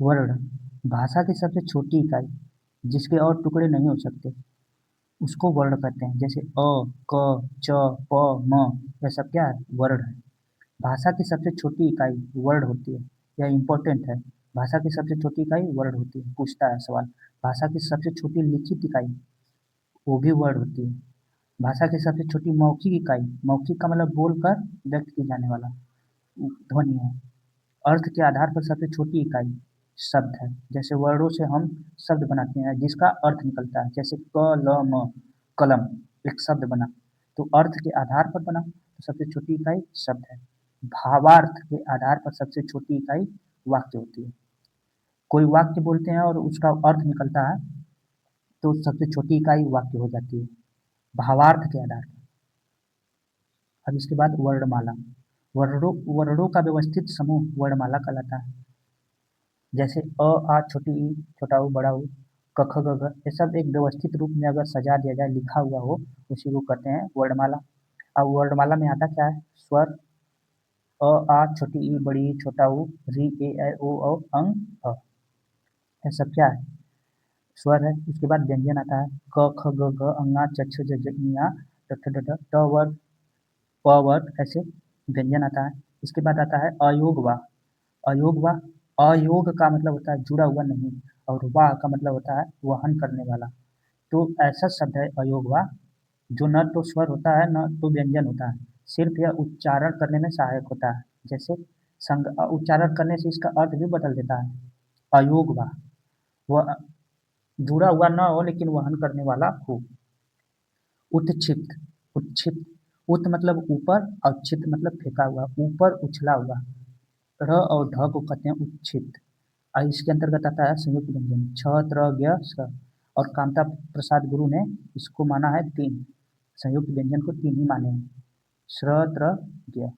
वर्ण भाषा की सबसे छोटी इकाई जिसके और टुकड़े नहीं हो सकते उसको वर्ण कहते हैं। जैसे अ, क, च, प, म, यह सब क्या है? वर्ण है। भाषा की सबसे छोटी इकाई वर्ड होती है। यह इम्पोर्टेंट है। भाषा की सबसे छोटी इकाई वर्ड होती है। पूछता है सवाल। भाषा की सबसे छोटी लिखित इकाई वो भी वर्ड होती है। भाषा की सबसे छोटी मौखिक इकाई, मौखिक का मतलब बोलकर व्यक्त की जाने वाला ध्वनि है। अर्थ के आधार पर सबसे छोटी इकाई शब्द है। जैसे वर्णों से हम शब्द बनाते हैं जिसका अर्थ निकलता है। जैसे क ल म कलम एक शब्द बना, तो अर्थ के आधार पर बना, तो सबसे छोटी इकाई शब्द है। भावार्थ के आधार पर सबसे छोटी इकाई वाक्य होती है। कोई वाक्य बोलते हैं और उसका अर्थ निकलता है तो सबसे छोटी इकाई वाक्य हो जाती है भावार्थ के आधार पर। अब इसके बाद वर्णमाला। वर्णों वर्णों का व्यवस्थित समूह वर्णमाला कहलाता है। जैसे अ आ छोटी ई छोटा ऊ बड़ा ऊ क ख ग घ, ये सब एक व्यवस्थित रूप में अगर सजा दिया जाए, लिखा हुआ हो, उसी को कहते हैं वर्णमाला। अब वर्णमाला में आता क्या है? स्वर अ आ छोटी ई बड़ी ई छोटा ऊ री ए ऐ ओ औ अं अ, ये सब क्या है? स्वर है। उसके बाद व्यंजन आता है क ख ग घ अंगा च छ ज झ ञ ट ठ ड ढ ट वर्ग प वर्ग, ऐसे व्यंजन आता है। इसके बाद आता है अयोग वा। अयोग वा, अयोग का मतलब होता है जुड़ा हुआ नहीं, और वाह का मतलब होता है वहन करने वाला। तो ऐसा शब्द है अयोग वा जो न तो स्वर होता है न तो व्यंजन होता है, सिर्फ यह उच्चारण करने में सहायक होता है। जैसे उच्चारण करने से इसका अर्थ भी बदल देता है। अयोग वा, वह जुड़ा हुआ न हो लेकिन वहन करने वाला हो। उत्क्षिप्त, उत्क्षिप्त, उत मतलब ऊपर और क्षिप्त मतलब फेंका हुआ, ऊपर उछला हुआ। र और ढ को कहते हैं उत्क्षिप्त। और इसके अंतर्गत आता है संयुक्त व्यंजन छ त्र ज्ञ स, और कामता प्रसाद गुरु ने इसको माना है तीन, संयुक्त व्यंजन को तीन ही माने हैं, श्र त्र ज्ञ।